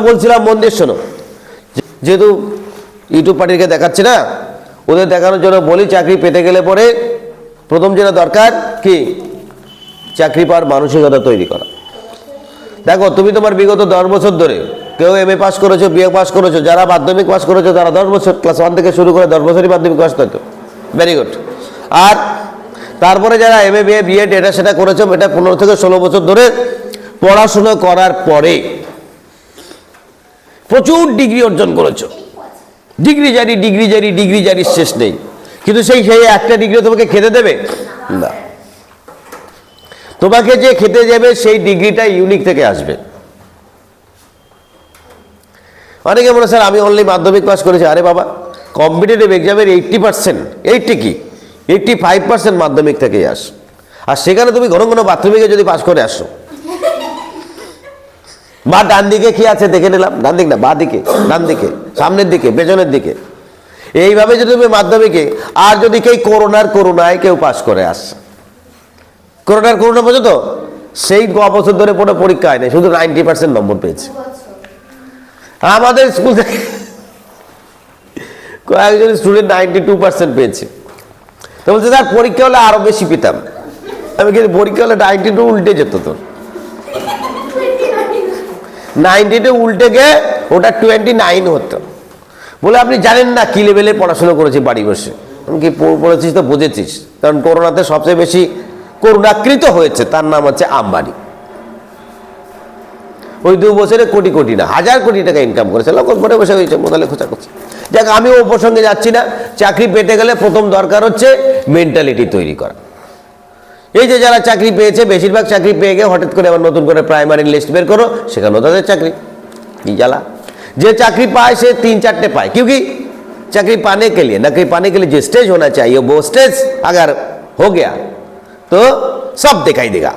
বলছিলাম মন দিয়ে শোনো, যেহেতু ইউটিউব পার্টিকে দেখাচ্ছে না, ওদের দেখানোর জন্য বলি, চাকরি পেতে গেলে পরে প্রথম যেটা দরকার কি, চাকরি পাওয়ার মানসিকতা তৈরি করা। দেখো তুমি তোমার বিগত 10 বছর ধরে, কেউ MA পাস করেছো, BA পাস করেছো, যারা মাধ্যমিক পাস করেছো তারা 10 বছর, ক্লাস 1 থেকে শুরু করে 10 বছরই মাধ্যমিক পাস করতো, ভেরি গুড। আর তারপরে যারা MA BA B.Ed এটা সেটা করেছো, এটা 15 থেকে 16 বছর ধরে পড়াশোনা করার পরে প্রচুর ডিগ্রি অর্জন করেছো, ডিগ্রি জারি শেষ নেই, কিন্তু সেই একটা ডিগ্রি তোমাকে খেতে দেবে না। তোমাকে যে খেতে যাবে সেই ডিগ্রিটা ইউনিক থেকে আসবে। অনেকে বলে স্যার আমি অনলি মাধ্যমিক পাস করেছি। আরে বাবা, কম্পিটিটিভ এক্সামের 85% মাধ্যমিক থেকেই আস। আর সেখানে তুমি ঘন ঘন মাধ্যমিকে যদি পাস করে আসো, বা ডান দিকে কি আছে দেখে নিলাম, ডান দিক না, বা দিকে, ডান দিকে, সামনের দিকে, পেছনের দিকে, এইভাবে যদি তুমি মাধ্যমিকে, আর যদি কেউ করোনায় কেউ পাস করে আসছে, করোনা পর্যন্ত সেই 2 বছর ধরে কোনো পরীক্ষা হয় না, শুধু 90% নম্বর পেয়েছে। আমাদের স্কুল থেকে কয়েকজন স্টুডেন্ট 92% পেয়েছে। তো বলছে স্যার পরীক্ষা হলে আরো বেশি পেতাম। আমি কিন্তু পরীক্ষা হলে 92 উল্টে যেত, তো 92 উল্টে গিয়ে ওটা 29 হতো। বলে আপনি জানেন না কি লেভেলে পড়াশোনা করেছি বাড়ি বসে। আমি কি পড়েছিস তো বুঝেছিস, কারণ করোনাতে সবচেয়ে বেশি করুণাকৃত হয়েছে তার নাম হচ্ছে আম্বানি। ওই 2 বছরে কোটি না, 1000 কোটি টাকা ইনকাম করেছে, লোক ঘরে বসে হয়েছে, মোদালে খোঁচা করছে। যাক, আমি ও প্রসঙ্গে যাচ্ছি না। চাকরি পেতে গেলে প্রথম দরকার হচ্ছে মেন্টালিটি তৈরি করা। এই যে যারা চাকরি পেয়েছে, বেশিরভাগ চাকরি পেয়ে গিয়ে হঠাৎ করে আবার নতুন করে প্রাইমারি লিস্ট বের করো, সেখানেও তাদের চাকরি কি জ্বালা। যে চাকরি পায় সে 3-4টে পায়, क्योंकि चाकरी पाने के लिए, नौकरी पाने के लिए जो स्टेज होना चाहिए वो स्टेज अगर हो गया तो सब दिखाई देगा।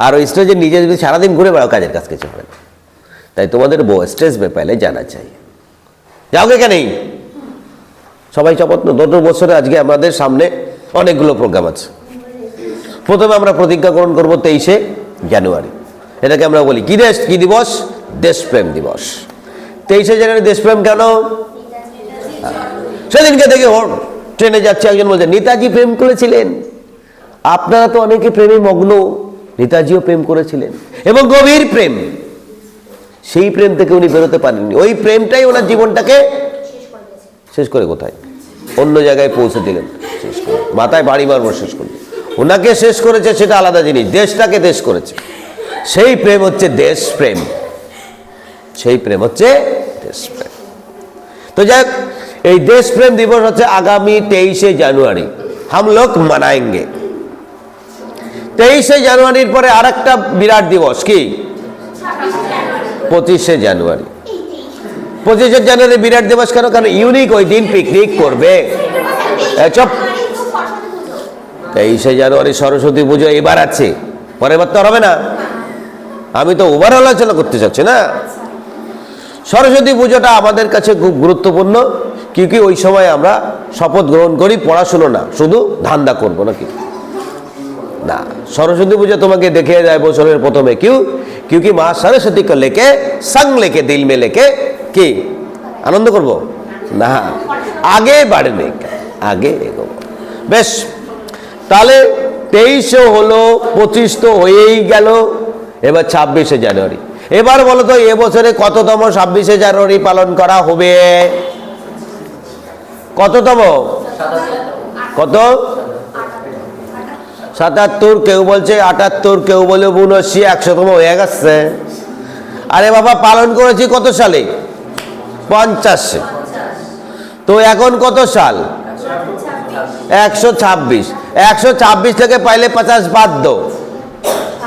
और स्टेजे नीचे যদি সারাদিন ঘুরে বেড়াও, কাজের কাজ কিছু হবে না। তাই তোমাদের वो स्टेज पे पहले जाना चाहिए। যাওগে কেন? সবাই শপথ না, 2 বছরে আজকে আমাদের সামনে অনেকগুলো প্রোগ্রাম আছে। প্রথমে আমরা প্রতিজ্ঞা গ্রহণ করব 23শে জানুয়ারি। এটাকে আমরা বলি কি দেশ, কি দিবস? দেশপ্রেম দিবস। 23শে জানুয়ারি দেশপ্রেম কেন? সেদিনকে দেখে ট্রেনে যাচ্ছে, একজন বলছে নেতাজি প্রেম করেছিলেন। আপনারা তো অনেকে প্রেমে মগ্ন, নেতাজিও প্রেম করেছিলেন এবং গভীর প্রেম। সেই প্রেম থেকে উনি বেরোতে পারেননি। ওই প্রেমটাই ওনার জীবনটাকে শেষ করে কোথায় অন্য জায়গায় পৌঁছে দিলেন, শেষ করে মাথায় বাড়ি মারবো শেষ করলেন। ওনাকে শেষ করেছে সেটা আলাদা জিনিস, দেশটাকে দেশ করেছে। সেই প্রেম হচ্ছে দেশপ্রেম, সেই প্রেম হচ্ছে দেশপ্রেম। তো যাক, এই দেশপ্রেম দিবস হচ্ছে আগামী 23শে জানুয়ারি हम लोग मनाएंगे। 23শে জানুয়ারির পরে আরেকটা বিরাট দিবস কি? 25শে জানুয়ারি। 25শে জানুয়ারি বিরাট দিবস কেন? কারণ ইউনিক ওই দিন পিকনিক করবে। চপ, 23শে জানুয়ারি সরস্বতী পুজো এবার আছে, পরের বার তো হবে না। আমি তো ওভারঅল আলোচনা করতে চাচ্ছি না। সরস্বতী পুজোটা আমাদের কাছে খুব গুরুত্বপূর্ণ, क्योंकि ওই সময় আমরা শপথ গ্রহণ করি পড়াশুনো না, শুধু ধান্দা করবো নাকি না। সরস্বতী পুজো তোমাকে দেখে যায় বছরের প্রথমে, क्योंकि माँ सरस्वती को लेके संग लेके दिल में लेके কি আনন্দ করব না, আগে বাড়বে, আগে এগোবো। বেশ, তাহলে 23 হলো, 25 তো হয়েই গেল, এবার 26শে জানুয়ারি। এবার বলো তো এবছরে কততম 26শে জানুয়ারি পালন করা হবে? কততম? কত? 77, কেউ বলছে 78, কেউ বলে 79, 100তম হয়ে গেছে। আরে বাবা, পালন করেছি কত সালে? 50। তো এখন কত সাল? 126। 126 থেকে পাইলে 50 বাদ দো,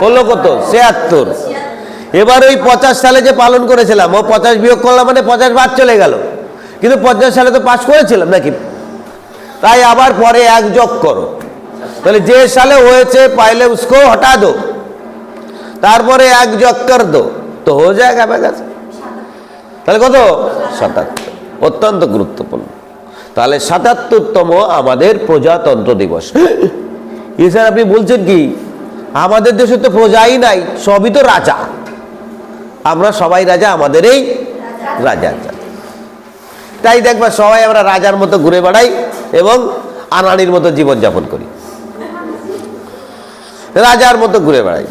হলো কত? 76। এবার ওই 50 সালে যে পালন করেছিলাম, ও 50 বিয়োগ করলাম মানে 50 বাদ চলে গেল, কিন্তু 50 সালে তো পাস করেছিলাম নাকি? তাই আবার পরে 1 যোগ করো, তাহলে যে সালে হয়েছে পাইলে उसको हटा दो, তারপরে 1 যোগ কর দো, তো হয়ে যায়গা বেগাস। তাহলে কত? 77। অত্যন্ত গুরুত্বপূর্ণ। তাহলে 77তম আমাদের প্রজাতন্ত্র দিবস। এই স্যার আপনি বলছেন কি? আমাদের দেশে তো প্রজাই নাই, সবই তো রাজা। আমরা সবাই রাজা, আমাদের এই রাজার জাত। তাই দেখবা সবাই আমরা রাজার মতো ঘুরে বেড়াই এবং আনাড়ির মতো জীবনযাপন করি, রাজার মতো ঘুরে বেড়াই।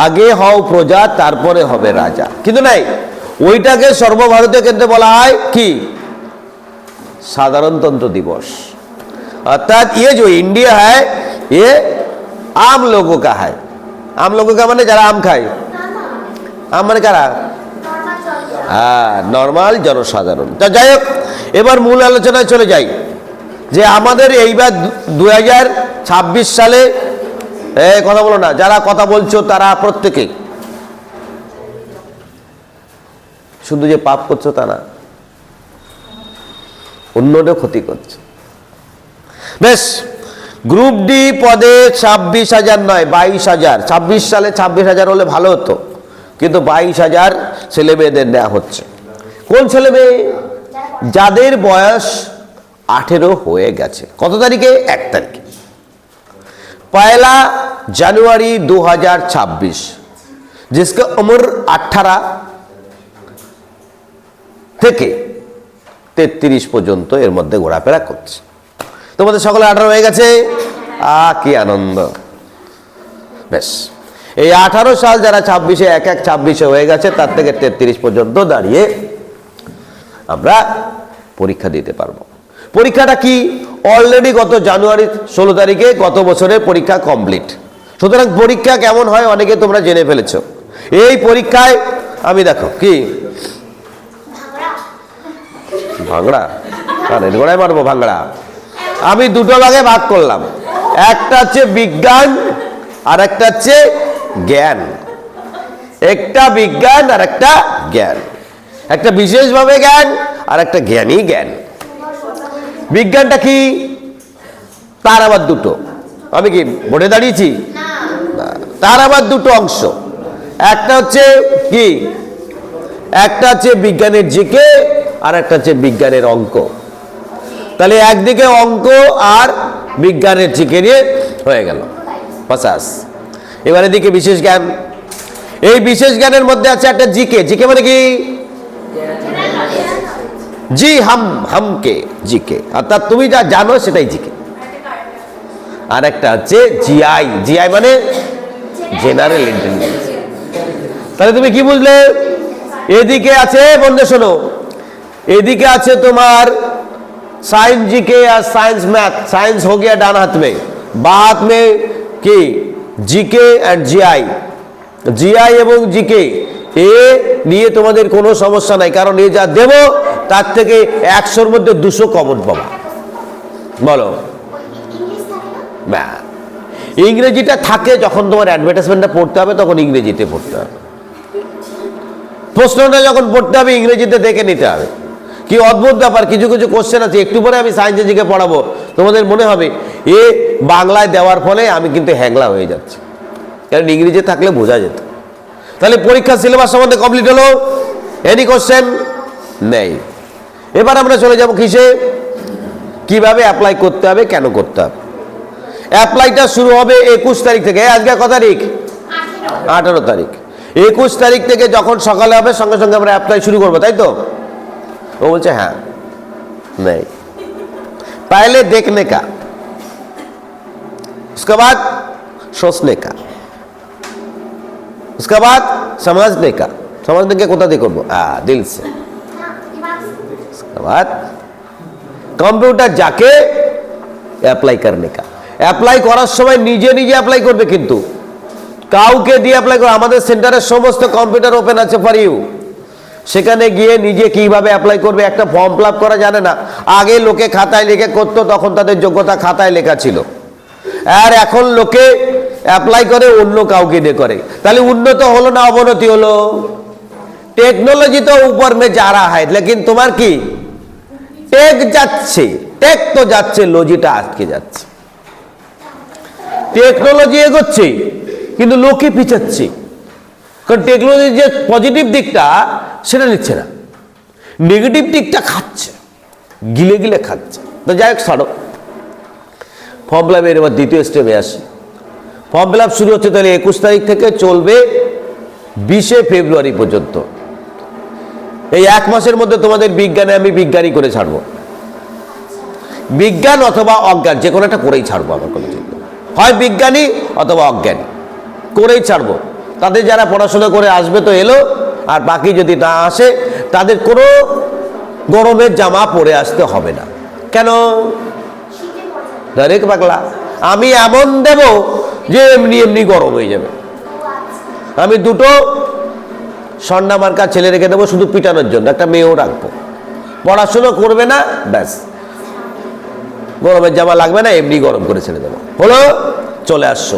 আগে হও প্রজা, তারপরে হবে রাজা। কিন্তু নাই, ওইটাকে সর্বভারতীয় কেন্দ্রে বলা হয় কি? সাধারণতন্ত্র দিবস। अर्थात ये जो इंडिया है ये आम लोगों का है। आम लोगों का माने যারা আম খায়, আম মানে কারা? হ্যাঁ, নর্মাল জনসাধারণ। তা যাই হোক, এবার মূল আলোচনায় চলে যাই যে আমাদের এইবার 2026 সালে, কথা বলো না, যারা কথা বলছো তারা প্রত্যেকে শুধু যে পাপ করছো তা না, অন্যদের ক্ষতি করছে। বেশ, গ্রুপ ডি পদে 26,000 নয় 22,000। 26 সালে 26,000 হলে ভালো হতো, কিন্তু 22,000 ছেলে মেয়েদের নেওয়া হচ্ছে। কোন ছেলে মেয়ে? যাদের বয়স 18 হয়ে গেছে। কত তারিখে? 1 তারিখে, 1 জানুয়ারি 2026। जिसका उम्र 18 থেকে 33 পর্যন্ত এর মধ্যে ঘোরাফেরা করছে। তোমাদের সকলে 18 হয়ে গেছে? কি আনন্দ! বেশ, এই 18 সাল যারা 26 হয়ে গেছে, তার থেকে 33 পর্যন্ত দাঁড়িয়ে আমরা পরীক্ষা দিতে পারবো। পরীক্ষাটা কি? অলরেডি গত জানুয়ারি 16 তারিখে গত বছরের পরীক্ষা কমপ্লিট। সুতরাং পরীক্ষা কেমন হয় অনেকে তোমরা জেনে ফেলেছো। এই পরীক্ষায় আমি দেখো কি ভাঙড়া, কানের গোড়ায় মারবো ভাঙড়া। আমি দুটো ভাগে ভাগ করলাম, একটা হচ্ছে বিজ্ঞান আর একটা হচ্ছে জ্ঞান। একটা বিজ্ঞান আর একটা জ্ঞান, একটা বিশেষভাবে জ্ঞান আর একটা জ্ঞানী জ্ঞান। বিজ্ঞানটা কি? তার আবার দুটো। আমি কি বোর্ডে দাঁড়িয়েছি? তার আবার দুটো অংশ। একটা হচ্ছে কি? একটা হচ্ছে বিজ্ঞানের জিকে আর একটা হচ্ছে বিজ্ঞানের অঙ্ক। তাহলে একদিকে অঙ্ক আর বিজ্ঞানের জিকে নিয়ে হয়ে গেল 50। এবার এদিকে বিশেষ জ্ঞান। এই বিশেষ জ্ঞানের মধ্যে আছে একটা জিকে। জিকে মানে কি? জি হামকে জিকে, অর্থাৎ তুমি যা জানো সেটাই জিকে। আর একটা হচ্ছে জিআই। জিআই মানে জেনারেল ইন্টেলিজেন্স। তাহলে তুমি কি বুঝলে? এদিকে আছে, বন্ধু শোনো, এদিকে আছে তোমার साइंस जीके या साइंस मैथ। साइंस हो गया डान हाथ में, बां हाथ में की जीके एंड जीआई। जीआई এবং জিকে এ নিয়ে তোমাদের কোনো সমস্যা নাই, কারণ এ যা দেব তার থেকে 100-র মধ্যে 200 কমন পাবা। বলো না, ইংরেজিটা থাকে যখন তোমার অ্যাডভার্টাইজমেন্টটা পড়তে হবে, তখন ইংরেজিতে পড়তে হবে। প্রশ্নটা যখন পড়তে হবে ইংরেজিতে দেখে নিতে হবে। কি অদ্ভুত ব্যাপার, কিছু কিছু কোশ্চেন আছে, একটু পরে আমি সায়েন্সের দিকে পড়াবো, তোমাদের মনে হবে এ বাংলায় দেওয়ার ফলে আমি কিন্তু হ্যাংলা হয়ে যাচ্ছি, কারণ ইংরেজি থাকলে বোঝা যেত। তাহলে পরীক্ষার সিলেবাস সম্বন্ধে কমপ্লিট হলো। এনি কোশ্চেন নেই। এবার আমরা চলে যাব কিসে? কিভাবে অ্যাপ্লাই করতে হবে, কেন করতে হবে। অ্যাপ্লাইটা শুরু হবে 21 তারিখ থেকে। আজকে কত তারিখ? 18 তারিখ। 21 তারিখ থেকে যখন সকালে হবে সঙ্গে সঙ্গে আমরা অ্যাপ্লাই শুরু করবো, তাই তো? वो बोलते हाँ नहीं, पहले देखने का, उसके बाद सोचने का, उसके बाद समझने का। समझने के कोता देखो दिल से। उसके बाद कंप्यूटर जाके अप्लाई करने का। अप्लाई करार समय निजे निजे अप्लाई करबे, किन्तु काउके दिए अप्लाई कर। आमादेर सेंटारे समस्त कम्पिউটার ओपेन आछे फर इउ। সেখানে গিয়ে নিজে কিভাবে অ্যাপ্লাই করবে, একটা ফর্ম ফিল আপ করা জানে না। আগে লোকে খাতায় লিখে করতো, তখন তাদের যোগ্যতা খাতায় লেখা ছিল। আর এখন লোকে অ্যাপ্লাই করে অন্য কাউকে দিয়ে করে। তাহলে উন্নত হলো না অবনতি হলো? টেকনোলজি তো উপর মে যা রা হয়, লেকিন তোমার কি টেক যাচ্ছে, টেক তো যাচ্ছে, লজিটা আটকে যাচ্ছে। টেকনোলজি এগোচ্ছে কিন্তু লোকে পিছাচ্ছে, কারণ টেকনোলজির যে পজিটিভ দিকটা সেটা নিচ্ছে না, নেগেটিভ দিকটা খাচ্ছে, গিলে গিলে খাচ্ছে। তো যাই হোক, ছাড়ো। ফর্ম ফিল আপের এবার দ্বিতীয় স্টেপে আসি। ফর্ম ফিল আপ শুরু হচ্ছে তাহলে 21 তারিখ থেকে, চলবে 20শে ফেব্রুয়ারি পর্যন্ত। এই 1 মাসের মধ্যে তোমাদের বিজ্ঞানে আমি বিজ্ঞানী করে ছাড়বো, বিজ্ঞান অথবা অজ্ঞান যে কোনো একটা করেই ছাড়বো। আমার কোনো চিন্তা, হয় বিজ্ঞানী অথবা অজ্ঞানী করেই ছাড়বো। তাদের যারা পড়াশোনা করে আসবে তো এলো, আর বাকি যদি না আসে তাদের কোনো গরমের জামা পরে আসতে হবে না। কেন? ডাইরেক্ট পাগলা আমি এমন দেব যে এমনি এমনি গরম হয়ে যাবে। আমি দুটো সন্না মার্কা ছেলে রেখে দেবো শুধু পিটানোর জন্য, একটা মেয়েও রাখবো, পড়াশুনো করবে না, ব্যাস গরমের জামা লাগবে না, এমনি গরম করে ছেড়ে দেবো। হলো, চলে আসছো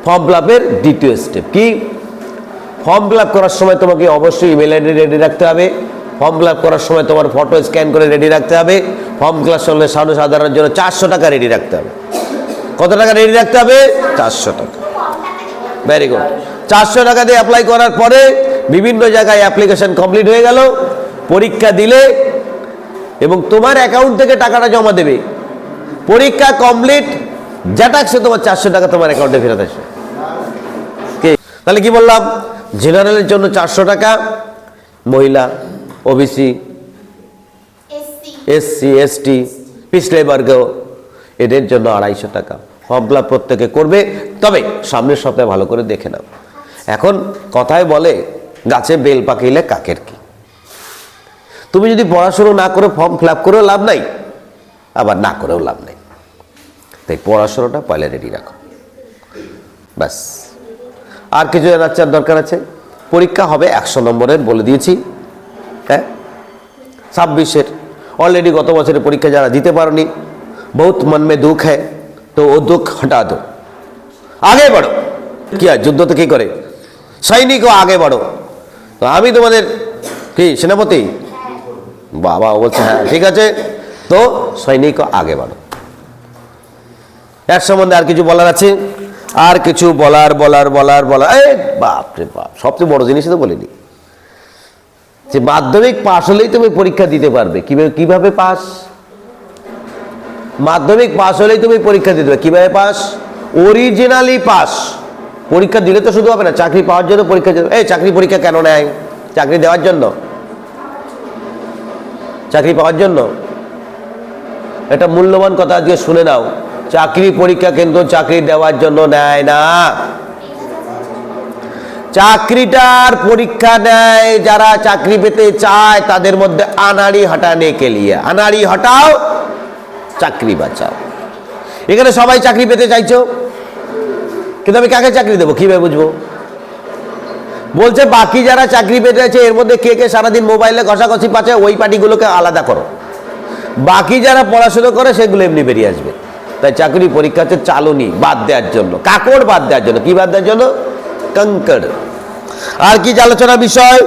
ফর্ম ফিল আপের দ্বিতীয় স্টেপ। কি? ফর্ম ফিল আপ করার সময় তোমাকে অবশ্যই ইমেল আইডি রেডি রাখতে হবে। ফর্ম ফিল আপ করার সময় তোমার ফটো স্ক্যান করে রেডি রাখতে হবে। ফর্ম ক্লাস হলে সাধারণের জন্য 400 টাকা রেডি রাখতে হবে। কত টাকা রেডি রাখতে হবে? 400 টাকা। Very good. 400 টাকা দিয়ে অ্যাপ্লাই করার পরে বিভিন্ন জায়গায় অ্যাপ্লিকেশন কমপ্লিট হয়ে গেল, পরীক্ষা দিলে এবং তোমার অ্যাকাউন্ট থেকে টাকাটা জমা দেবে। পরীক্ষা কমপ্লিট, যেটা সে তোমার 400 টাকা তোমার অ্যাকাউন্টে ফেরত আসবে। তাহলে কি বললাম? জেনারেলের জন্য 400 টাকা, মহিলা, ওবিসি, এসসি, এসটি, পিছলে বর্গ এদের জন্য 250 টাকা। ফর্ম ফিল আপ প্রত্যেকে করবে, তবে সামনের সপ্তাহে ভালো করে দেখে নাও। এখন কথায় বলে গাছে বেল পাকিলে কাকের কি। তুমি যদি পড়াশুনো না করে ফর্ম ফিল আপ করেও লাভ নাই, আবার না করেও লাভ নেই। তাই পড়াশোনাটা পয়লা রেডি রাখো, ব্যাস। আর কিছু জানার দরকার আছে? পরীক্ষা হবে 100 নম্বরের, বলে দিয়েছি। হ্যাঁ, 26-এর অলরেডি গত বছরের পরীক্ষা যারা দিতে পারোনি, বহুত মন মে দুঃখ হ্যায়, তো ও দুঃখ হটা দো, আগে বাড়ো। কি আর যুদ্ধ তো কি করে? সৈনিক আগে বাড়ো। তো আমি তোমাদের কি সেনাপতি? বাবা বলছে হ্যাঁ ঠিক আছে, তো সৈনিক আগে বাড়ো। এর সম্বন্ধে আর কিছু বলার আছে? আর কিছু বলার বাপ রে বাপ, সবচেয়ে বড় জিনিস তো বলিনি, যে মাধ্যমিক পাশ হলেই তুমি পরীক্ষা দিতে পারবে। কিভাবে পাস? মাধ্যমিক পাস হলেই তুমি পরীক্ষা দিতে পারবে। কিভাবে পাস? Originally pass. পরীক্ষা দিলে তো শুধু হবে না, চাকরি পাওয়ার জন্য পরীক্ষা দিতে। এই চাকরি পরীক্ষা কেন নেয়? চাকরি দেওয়ার জন্য, চাকরি পাওয়ার জন্য। এটা মূল্যবান কথা আজকে শুনে নাও। চাকরি পরীক্ষা কিন্তু চাকরি দেওয়ার জন্য নেয় না। চাকরিটার পরীক্ষা নেয় যারা চাকরি পেতে চায়, তাদের মধ্যে আনাড়ি হটানে কে লিয়ে। আনাড়ি হটাও, চাকরি বাঁচাও। এখানে সবাই চাকরি পেতে চাইছো, কিন্তু আমি কাকে চাকরি দেবো কিভাবে বুঝবো? বলছে বাকি যারা চাকরি পেতে আছে এর মধ্যে কে কে সারাদিন মোবাইলে ঘষাঘষি পাচ্ছে, ওই পার্টিগুলোকে আলাদা করো। বাকি যারা পড়াশোনা করে সেগুলো এমনি বেরিয়ে আসবে। তাই চাকরি পরীক্ষা হচ্ছে চালনি বাদ দেওয়ার জন্য, কাকড় বাদ দেওয়ার জন্য। কি বাদ দেওয়ার জন্য? কঙ্কড়। আর কি আলোচনা বিষয়?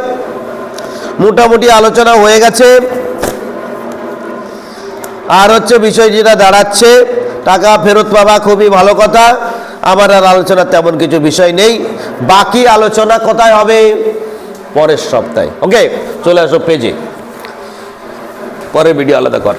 মোটামুটি আলোচনা হয়ে গেছে। আর হচ্ছে বিষয় যেটা দাঁড়াচ্ছে, টাকা ফেরত পাবা, খুবই ভালো কথা। আমার আর আলোচনা তেমন কিছু বিষয় নেই। বাকি আলোচনা কোথায় হবে? পরের সপ্তাহে। ওকে, চলে আসো পেজে, পরের ভিডিও আলাদা কর।